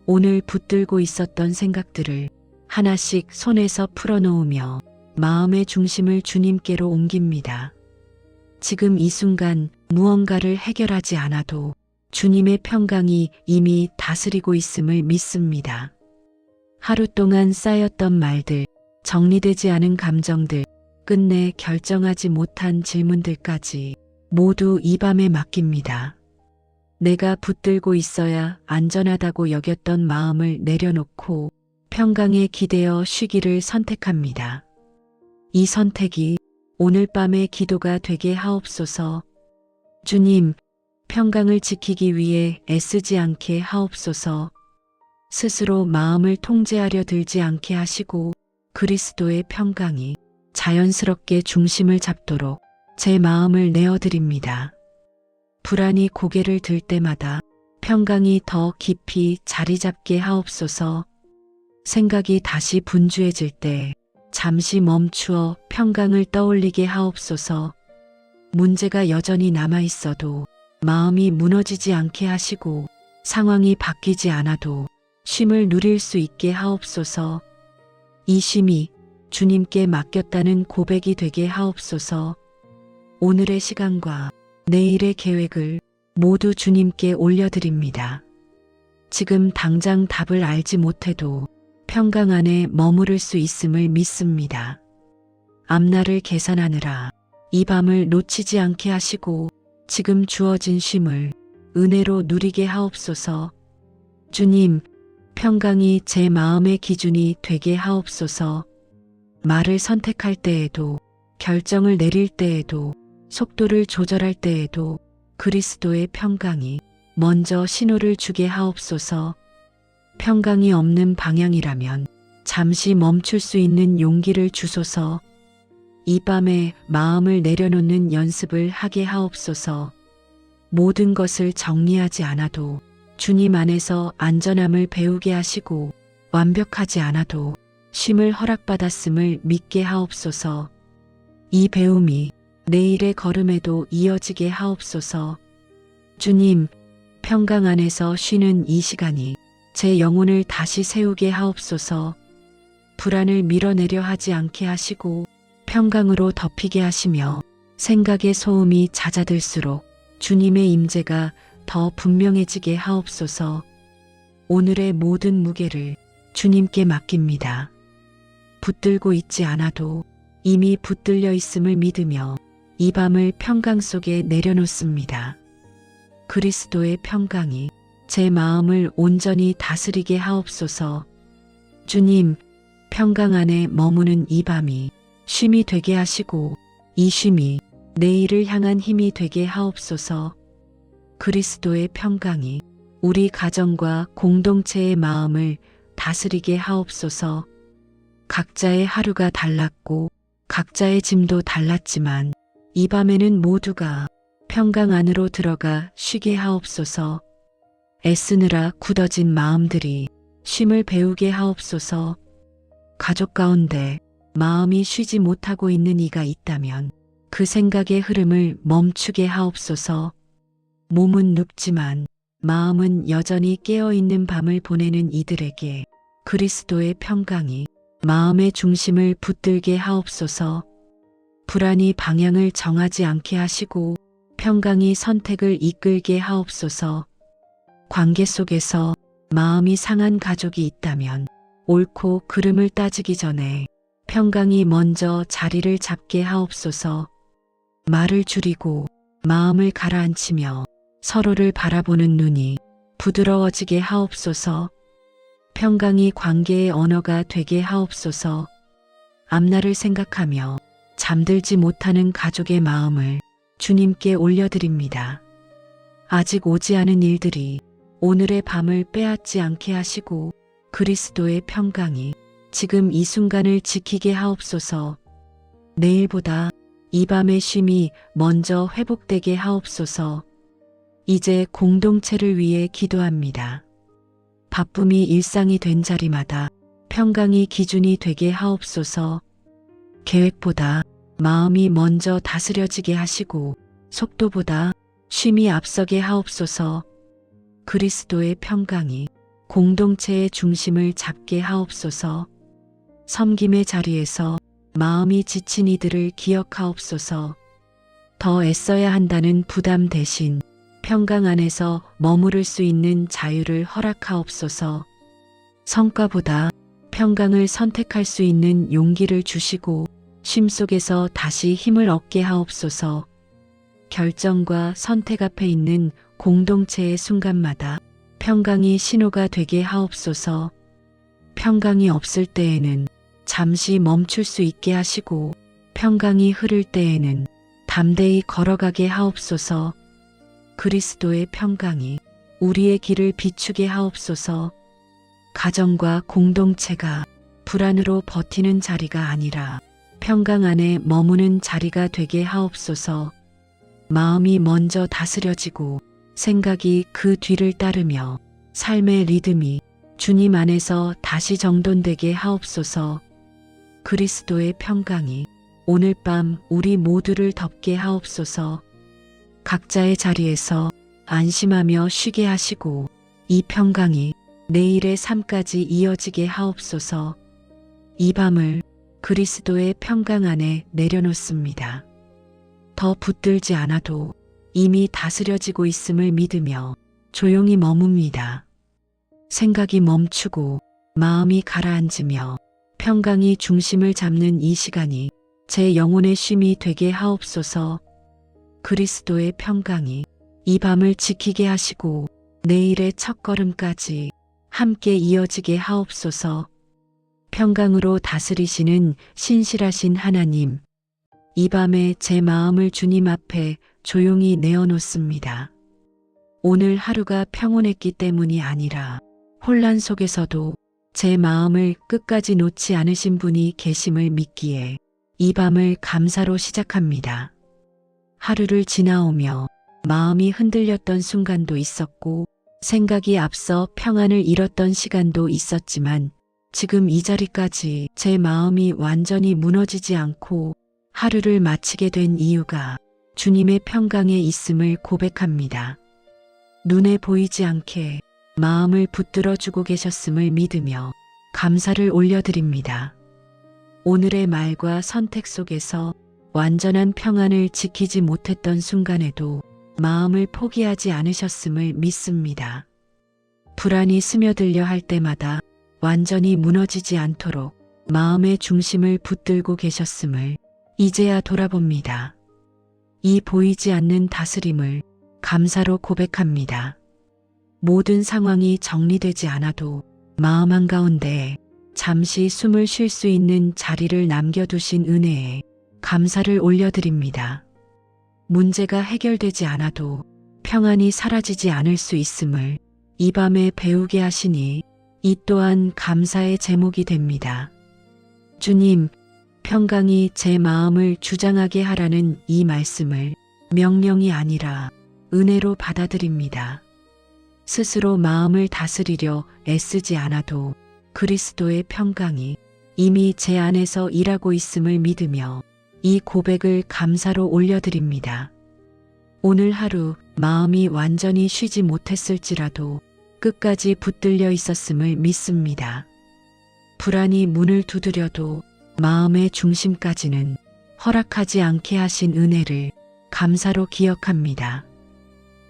오늘 붙들고 있었던 생각들을 하나씩 손에서 풀어놓으며 마음의 중심을 주님께로 옮깁니다. 지금 이 순간 무언가를 해결하지 않아도 주님의 평강이 이미 다스리고 있음을 믿습니다. 하루 동안 쌓였던 말들, 정리되지 않은 감정들, 끝내 결정하지 못한 질문들까지 모두 이 밤에 맡깁니다. 내가 붙들고 있어야 안전하다고 여겼던 마음을 내려놓고 평강에 기대어 쉬기를 선택합니다. 이 선택이 오늘 밤의 기도가 되게 하옵소서. 주님, 평강을 지키기 위해 애쓰지 않게 하옵소서. 스스로 마음을 통제하려 들지 않게 하시고 그리스도의 평강이 자연스럽게 중심을 잡도록 제 마음을 내어드립니다. 불안이 고개를 들 때마다 평강이 더 깊이 자리 잡게 하옵소서. 생각이 다시 분주해질 때 잠시 멈추어 평강을 떠올리게 하옵소서. 문제가 여전히 남아 있어도 마음이 무너지지 않게 하시고 상황이 바뀌지 않아도 쉼을 누릴 수 있게 하옵소서. 이 쉼이 주님께 맡겼다는 고백이 되게 하옵소서. 오늘의 시간과 내일의 계획을 모두 주님께 올려드립니다. 지금 당장 답을 알지 못해도 평강 안에 머무를 수 있음을 믿습니다. 앞날을 계산하느라 이 밤을 놓치지 않게 하시고 지금 주어진 쉼을 은혜로 누리게 하옵소서. 주님, 평강이 제 마음의 기준이 되게 하옵소서. 말을 선택할 때에도, 결정을 내릴 때에도, 속도를 조절할 때에도 그리스도의 평강이 먼저 신호를 주게 하옵소서. 평강이 없는 방향이라면 잠시 멈출 수 있는 용기를 주소서. 이 밤에 마음을 내려놓는 연습을 하게 하옵소서. 모든 것을 정리하지 않아도 주님 안에서 안전함을 배우게 하시고 완벽하지 않아도 쉼을 허락받았음을 믿게 하옵소서. 이 배움이 내일의 걸음에도 이어지게 하옵소서. 주님, 평강 안에서 쉬는 이 시간이 제 영혼을 다시 세우게 하옵소서. 불안을 밀어내려 하지 않게 하시고 평강으로 덮이게 하시며 생각의 소음이 잦아들수록 주님의 임재가 더 분명해지게 하옵소서. 오늘의 모든 무게를 주님께 맡깁니다. 붙들고 있지 않아도 이미 붙들려 있음을 믿으며 이 밤을 평강 속에 내려놓습니다. 그리스도의 평강이 제 마음을 온전히 다스리게 하옵소서. 주님, 평강 안에 머무는 이 밤이 쉼이 되게 하시고 이 쉼이 내일을 향한 힘이 되게 하옵소서. 그리스도의 평강이 우리 가정과 공동체의 마음을 다스리게 하옵소서. 각자의 하루가 달랐고 각자의 짐도 달랐지만 이 밤에는 모두가 평강 안으로 들어가 쉬게 하옵소서. 애쓰느라 굳어진 마음들이 쉼을 배우게 하옵소서. 가족 가운데 마음이 쉬지 못하고 있는 이가 있다면 그 생각의 흐름을 멈추게 하옵소서. 몸은 눕지만 마음은 여전히 깨어있는 밤을 보내는 이들에게 그리스도의 평강이 마음의 중심을 붙들게 하옵소서. 불안이 방향을 정하지 않게 하시고 평강이 선택을 이끌게 하옵소서. 관계 속에서 마음이 상한 가족이 있다면 옳고 그름을 따지기 전에 평강이 먼저 자리를 잡게 하옵소서. 말을 줄이고 마음을 가라앉히며 서로를 바라보는 눈이 부드러워지게 하옵소서. 평강이 관계의 언어가 되게 하옵소서. 앞날을 생각하며 잠들지 못하는 가족의 마음을 주님께 올려드립니다. 아직 오지 않은 일들이 오늘의 밤을 빼앗지 않게 하시고 그리스도의 평강이 지금 이 순간을 지키게 하옵소서. 내일보다 이 밤의 쉼이 먼저 회복되게 하옵소서. 이제 공동체를 위해 기도합니다. 바쁨이 일상이 된 자리마다 평강이 기준이 되게 하옵소서. 계획보다 마음이 먼저 다스려지게 하시고 속도보다 쉼이 앞서게 하옵소서. 그리스도의 평강이 공동체의 중심을 잡게 하옵소서. 섬김의 자리에서 마음이 지친 이들을 기억하옵소서. 더 애써야 한다는 부담 대신 평강 안에서 머무를 수 있는 자유를 허락하옵소서. 성과보다 평강을 선택할 수 있는 용기를 주시고 쉼 속에서 다시 힘을 얻게 하옵소서. 결정과 선택 앞에 있는 공동체의 순간마다 평강이 신호가 되게 하옵소서. 평강이 없을 때에는 잠시 멈출 수 있게 하시고 평강이 흐를 때에는 담대히 걸어가게 하옵소서. 그리스도의 평강이 우리의 길을 비추게 하옵소서. 가정과 공동체가 불안으로 버티는 자리가 아니라 평강 안에 머무는 자리가 되게 하옵소서. 마음이 먼저 다스려지고 생각이 그 뒤를 따르며 삶의 리듬이 주님 안에서 다시 정돈되게 하옵소서. 그리스도의 평강이 오늘 밤 우리 모두를 덮게 하옵소서. 각자의 자리에서 안심하며 쉬게 하시고 이 평강이 내일의 삶까지 이어지게 하옵소서. 이 밤을 그리스도의 평강 안에 내려놓습니다. 더 붙들지 않아도 이미 다스려지고 있음을 믿으며 조용히 머뭅니다. 생각이 멈추고 마음이 가라앉으며 평강이 중심을 잡는 이 시간이 제 영혼의 쉼이 되게 하옵소서. 그리스도의 평강이 이 밤을 지키게 하시고 내일의 첫걸음까지 함께 이어지게 하옵소서. 평강으로 다스리시는 신실하신 하나님, 이 밤에 제 마음을 주님 앞에 조용히 내어놓습니다. 오늘 하루가 평온했기 때문이 아니라 혼란 속에서도 제 마음을 끝까지 놓지 않으신 분이 계심을 믿기에 이 밤을 감사로 시작합니다. 하루를 지나오며 마음이 흔들렸던 순간도 있었고 생각이 앞서 평안을 잃었던 시간도 있었지만 지금 이 자리까지 제 마음이 완전히 무너지지 않고 하루를 마치게 된 이유가 주님의 평강에 있음을 고백합니다. 눈에 보이지 않게 마음을 붙들어주고 계셨음을 믿으며 감사를 올려드립니다. 오늘의 말과 선택 속에서 완전한 평안을 지키지 못했던 순간에도 마음을 포기하지 않으셨음을 믿습니다. 불안이 스며들려 할 때마다 완전히 무너지지 않도록 마음의 중심을 붙들고 계셨음을 이제야 돌아봅니다. 이 보이지 않는 다스림을 감사로 고백합니다. 모든 상황이 정리되지 않아도 마음 한가운데 잠시 숨을 쉴 수 있는 자리를 남겨두신 은혜에 감사를 올려드립니다. 문제가 해결되지 않아도 평안이 사라지지 않을 수 있음을 이 밤에 배우게 하시니 이 또한 감사의 제목이 됩니다. 주님, 평강이 제 마음을 주장하게 하라는 이 말씀을 명령이 아니라 은혜로 받아들입니다. 스스로 마음을 다스리려 애쓰지 않아도 그리스도의 평강이 이미 제 안에서 일하고 있음을 믿으며 이 고백을 감사로 올려드립니다. 오늘 하루 마음이 완전히 쉬지 못했을지라도 끝까지 붙들려 있었음을 믿습니다. 불안이 문을 두드려도 마음의 중심까지는 허락하지 않게 하신 은혜를 감사로 기억합니다.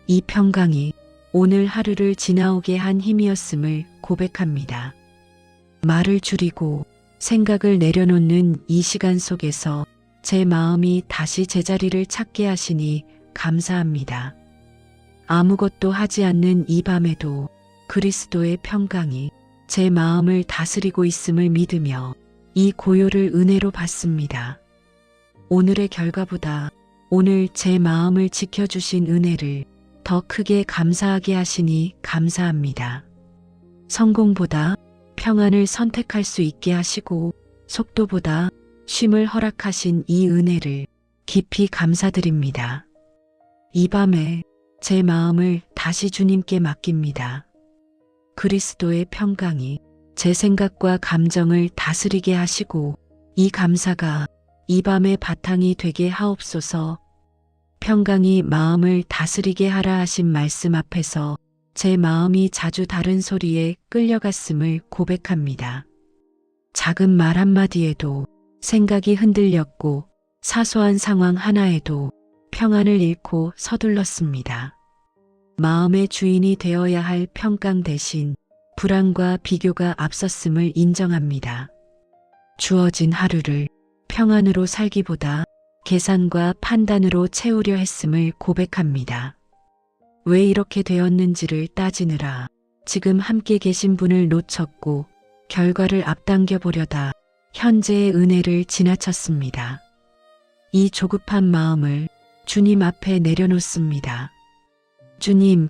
이 평강이 오늘 하루를 지나오게 한 힘이었음을 고백합니다. 말을 줄이고 생각을 내려놓는 이 시간 속에서 제 마음이 다시 제자리를 찾게 하시니 감사합니다. 아무것도 하지 않는 이 밤에도 그리스도의 평강이 제 마음을 다스리고 있음을 믿으며 이 고요를 은혜로 받습니다. 오늘의 결과보다 오늘 제 마음을 지켜주신 은혜를 더 크게 감사하게 하시니 감사합니다. 성공보다 평안을 선택할 수 있게 하시고 속도보다 쉼을 허락하신 이 은혜를 깊이 감사드립니다. 이 밤에 제 마음을 다시 주님께 맡깁니다. 그리스도의 평강이 제 생각과 감정을 다스리게 하시고 이 감사가 이 밤의 바탕이 되게 하옵소서. 평강이 마음을 다스리게 하라 하신 말씀 앞에서 제 마음이 자주 다른 소리에 끌려갔음을 고백합니다. 작은 말 한마디에도 생각이 흔들렸고 사소한 상황 하나에도 평안을 잃고 서둘렀습니다. 마음의 주인이 되어야 할 평강 대신 불안과 비교가 앞섰음을 인정합니다. 주어진 하루를 평안으로 살기보다 계산과 판단으로 채우려 했음을 고백합니다. 왜 이렇게 되었는지를 따지느라 지금 함께 계신 분을 놓쳤고 결과를 앞당겨 보려다 현재의 은혜를 지나쳤습니다. 이 조급한 마음을 주님 앞에 내려놓습니다. 주님,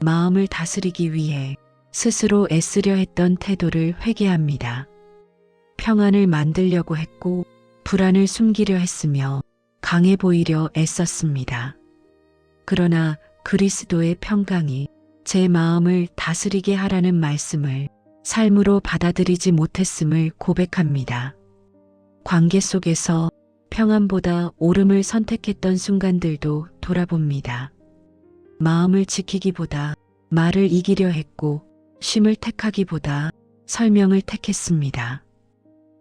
마음을 다스리기 위해 스스로 애쓰려 했던 태도를 회개합니다. 평안을 만들려고 했고 불안을 숨기려 했으며 강해 보이려 애썼습니다. 그러나 그리스도의 평강이 제 마음을 다스리게 하라는 말씀을 삶으로 받아들이지 못했음을 고백합니다. 관계 속에서 평안보다 옳음을 선택했던 순간들도 돌아봅니다. 마음을 지키기보다 말을 이기려 했고 쉼을 택하기보다 설명을 택했습니다.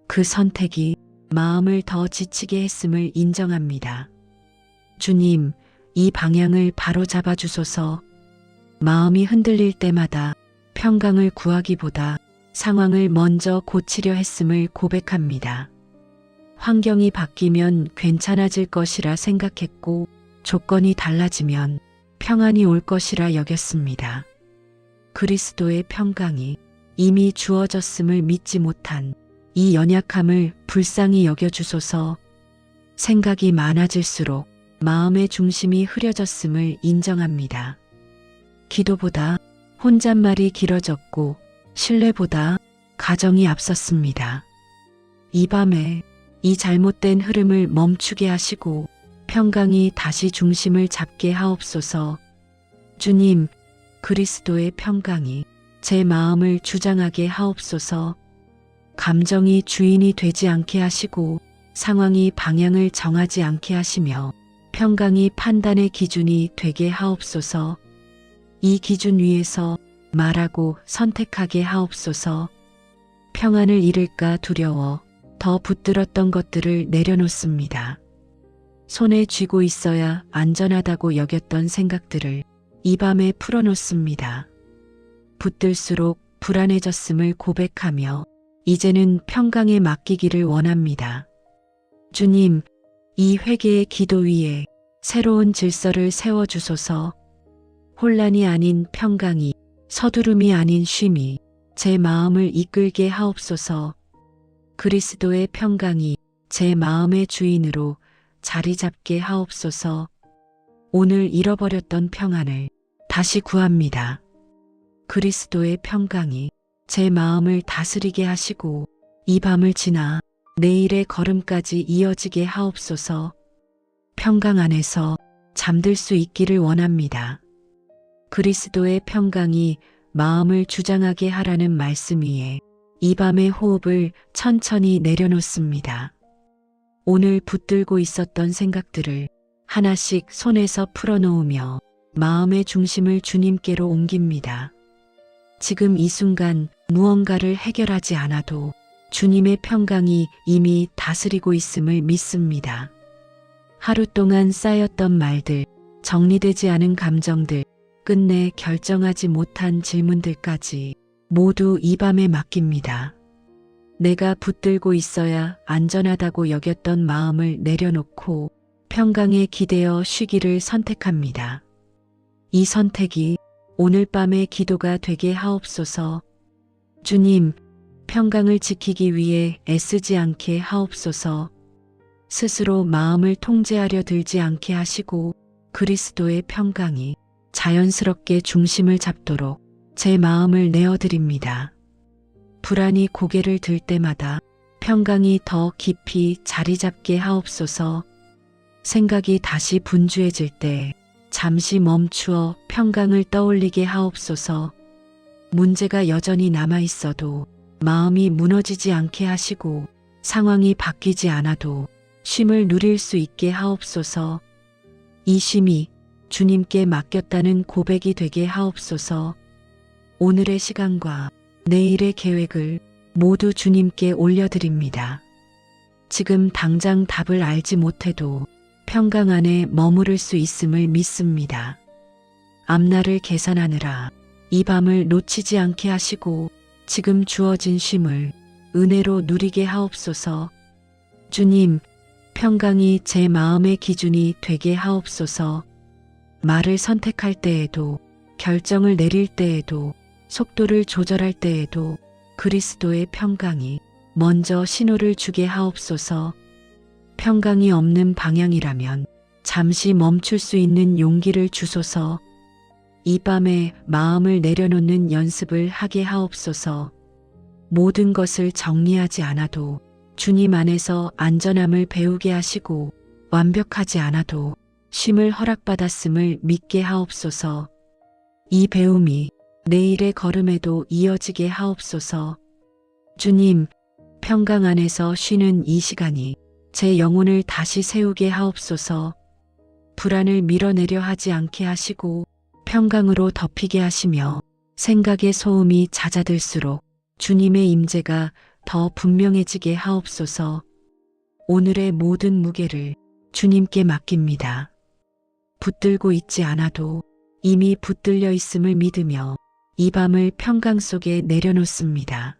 그 선택이 마음을 더 지치게 했음을 인정합니다. 주님, 이 방향을 바로 잡아주소서. 마음이 흔들릴 때마다 평강을 구하기보다 상황을 먼저 고치려 했음을 고백합니다. 환경이 바뀌면 괜찮아질 것이라 생각했고 조건이 달라지면 평안이 올 것이라 여겼습니다. 그리스도의 평강이 이미 주어졌음을 믿지 못한 이 연약함을 불쌍히 여겨주소서. 생각이 많아질수록 마음의 중심이 흐려졌음을 인정합니다. 기도보다 혼잣말이 길어졌고 신뢰보다 가정이 앞섰습니다. 이 밤에 이 잘못된 흐름을 멈추게 하시고 평강이 다시 중심을 잡게 하옵소서. 주님, 그리스도의 평강이 제 마음을 주장하게 하옵소서. 감정이 주인이 되지 않게 하시고 상황이 방향을 정하지 않게 하시며 평강이 판단의 기준이 되게 하옵소서. 이 기준 위에서 말하고 선택하게 하옵소서. 평안을 잃을까 두려워 더 붙들었던 것들을 내려놓습니다. 손에 쥐고 있어야 안전하다고 여겼던 생각들을 이 밤에 풀어놓습니다. 붙들수록 불안해졌음을 고백하며 이제는 평강에 맡기기를 원합니다. 주님, 이 회개의 기도 위에 새로운 질서를 세워주소서. 혼란이 아닌 평강이, 서두름이 아닌 쉼이 제 마음을 이끌게 하옵소서. 그리스도의 평강이 제 마음의 주인으로 자리 잡게 하옵소서. 오늘 잃어버렸던 평안을 다시 구합니다. 그리스도의 평강이 제 마음을 다스리게 하시고 이 밤을 지나 내일의 걸음까지 이어지게 하옵소서. 평강 안에서 잠들 수 있기를 원합니다. 그리스도의 평강이 마음을 주장하게 하라는 말씀 위에 이 밤의 호흡을 천천히 내려놓습니다. 오늘 붙들고 있었던 생각들을 하나씩 손에서 풀어놓으며 마음의 중심을 주님께로 옮깁니다. 지금 이 순간 무언가를 해결하지 않아도 주님의 평강이 이미 다스리고 있음을 믿습니다. 하루 동안 쌓였던 말들, 정리되지 않은 감정들, 끝내 결정하지 못한 질문들까지 모두 이 밤에 맡깁니다. 내가 붙들고 있어야 안전하다고 여겼던 마음을 내려놓고 평강에 기대어 쉬기를 선택합니다. 이 선택이 오늘 밤의 기도가 되게 하옵소서. 주님, 평강을 지키기 위해 애쓰지 않게 하옵소서. 스스로 마음을 통제하려 들지 않게 하시고 그리스도의 평강이 자연스럽게 중심을 잡도록 제 마음을 내어드립니다. 불안이 고개를 들 때마다 평강이 더 깊이 자리 잡게 하옵소서. 생각이 다시 분주해질 때 잠시 멈추어 평강을 떠올리게 하옵소서. 문제가 여전히 남아있어도 마음이 무너지지 않게 하시고 상황이 바뀌지 않아도 쉼을 누릴 수 있게 하옵소서. 이 쉼이 주님께 맡겼다는 고백이 되게 하옵소서. 오늘의 시간과 내일의 계획을 모두 주님께 올려드립니다. 지금 당장 답을 알지 못해도 평강 안에 머무를 수 있음을 믿습니다. 앞날을 계산하느라 이 밤을 놓치지 않게 하시고 지금 주어진 쉼을 은혜로 누리게 하옵소서. 주님, 평강이 제 마음의 기준이 되게 하옵소서. 말을 선택할 때에도, 결정을 내릴 때에도, 속도를 조절할 때에도 그리스도의 평강이 먼저 신호를 주게 하옵소서. 평강이 없는 방향이라면 잠시 멈출 수 있는 용기를 주소서. 이 밤에 마음을 내려놓는 연습을 하게 하옵소서. 모든 것을 정리하지 않아도 주님 안에서 안전함을 배우게 하시고 완벽하지 않아도 쉼을 허락받았음을 믿게 하옵소서. 이 배움이 내일의 걸음에도 이어지게 하옵소서. 주님, 평강 안에서 쉬는 이 시간이 제 영혼을 다시 세우게 하옵소서. 불안을 밀어내려 하지 않게 하시고 평강으로 덮이게 하시며 생각의 소음이 잦아들수록 주님의 임재가 더 분명해지게 하옵소서. 오늘의 모든 무게를 주님께 맡깁니다. 붙들고 있지 않아도 이미 붙들려 있음을 믿으며 이 밤을 평강 속에 내려놓습니다.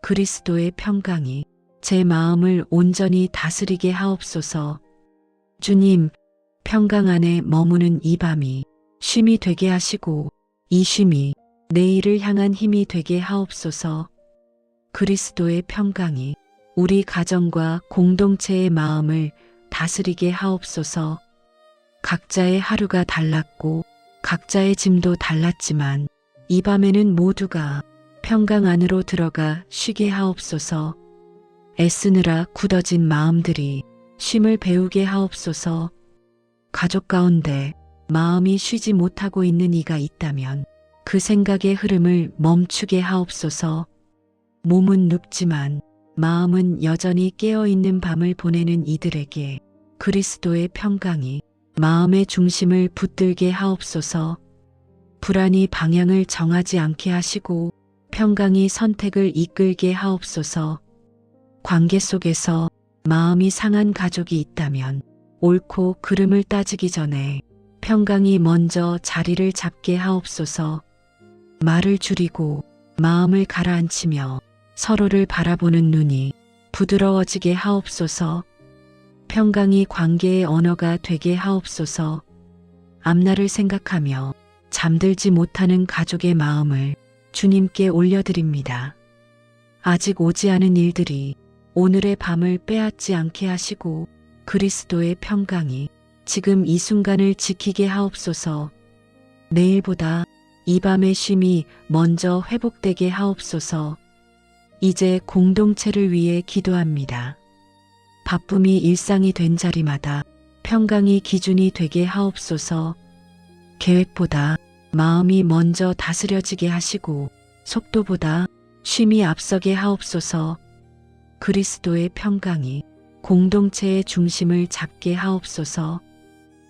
그리스도의 평강이 제 마음을 온전히 다스리게 하옵소서. 주님, 평강 안에 머무는 이 밤이 쉼이 되게 하시고 이 쉼이 내일을 향한 힘이 되게 하옵소서. 그리스도의 평강이 우리 가정과 공동체의 마음을 다스리게 하옵소서. 각자의 하루가 달랐고 각자의 짐도 달랐지만 이 밤에는 모두가 평강 안으로 들어가 쉬게 하옵소서. 애쓰느라 굳어진 마음들이 쉼을 배우게 하옵소서. 가족 가운데 마음이 쉬지 못하고 있는 이가 있다면 그 생각의 흐름을 멈추게 하옵소서. 몸은 눕지만 마음은 여전히 깨어있는 밤을 보내는 이들에게 그리스도의 평강이 마음의 중심을 붙들게 하옵소서. 불안이 방향을 정하지 않게 하시고 평강이 선택을 이끌게 하옵소서. 관계 속에서 마음이 상한 가족이 있다면 옳고 그름을 따지기 전에 평강이 먼저 자리를 잡게 하옵소서. 말을 줄이고 마음을 가라앉히며 서로를 바라보는 눈이 부드러워지게 하옵소서. 평강이 관계의 언어가 되게 하옵소서. 앞날을 생각하며 잠들지 못하는 가족의 마음을 주님께 올려드립니다. 아직 오지 않은 일들이 오늘의 밤을 빼앗지 않게 하시고 그리스도의 평강이 지금 이 순간을 지키게 하옵소서. 내일보다 이 밤의 쉼이 먼저 회복되게 하옵소서. 이제 공동체를 위해 기도합니다. 바쁨이 일상이 된 자리마다 평강이 기준이 되게 하옵소서. 계획보다 마음이 먼저 다스려지게 하시고 속도보다 쉼이 앞서게 하옵소서. 그리스도의 평강이 공동체의 중심을 잡게 하옵소서.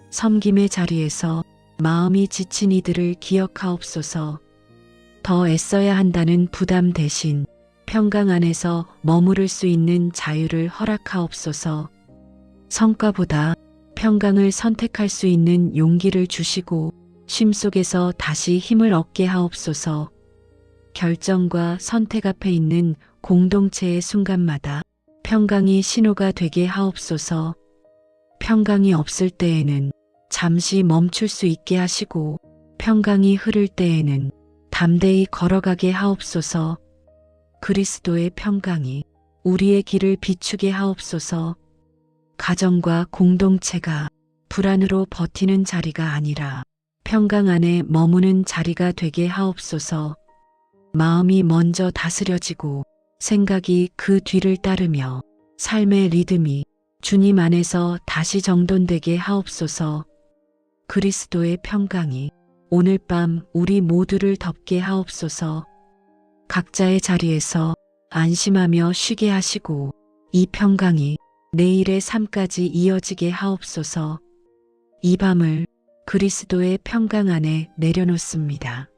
섬김의 자리에서 마음이 지친 이들을 기억하옵소서. 더 애써야 한다는 부담 대신 평강 안에서 머무를 수 있는 자유를 허락하옵소서. 성과보다 평강을 선택할 수 있는 용기를 주시고 쉼 속에서 다시 힘을 얻게 하옵소서. 결정과 선택 앞에 있는 공동체의 순간마다 평강이 신호가 되게 하옵소서. 평강이 없을 때에는 잠시 멈출 수 있게 하시고 평강이 흐를 때에는 담대히 걸어가게 하옵소서. 그리스도의 평강이 우리의 길을 비추게 하옵소서. 가정과 공동체가 불안으로 버티는 자리가 아니라 평강 안에 머무는 자리가 되게 하옵소서. 마음이 먼저 다스려지고 생각이 그 뒤를 따르며 삶의 리듬이 주님 안에서 다시 정돈되게 하옵소서. 그리스도의 평강이 오늘 밤 우리 모두를 덮게 하옵소서. 각자의 자리에서 안심하며 쉬게 하시고 이 평강이 내일의 삶까지 이어지게 하옵소서. 이 밤을 그리스도의 평강 안에 내려놓습니다.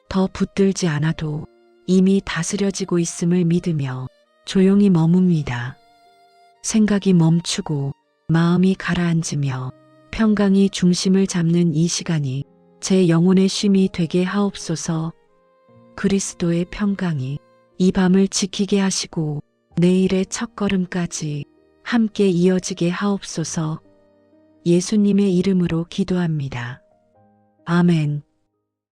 더 붙들지 않아도 이미 다스려지고 있음을 믿으며 조용히 머뭅니다. 생각이 멈추고 마음이 가라앉으며 평강이 중심을 잡는 이 시간이 제 영혼의 쉼이 되게 하옵소서. 그리스도의 평강이 이 밤을 지키게 하시고 내일의 첫걸음까지 함께 이어지게 하옵소서. 예수님의 이름으로 기도합니다. 아멘.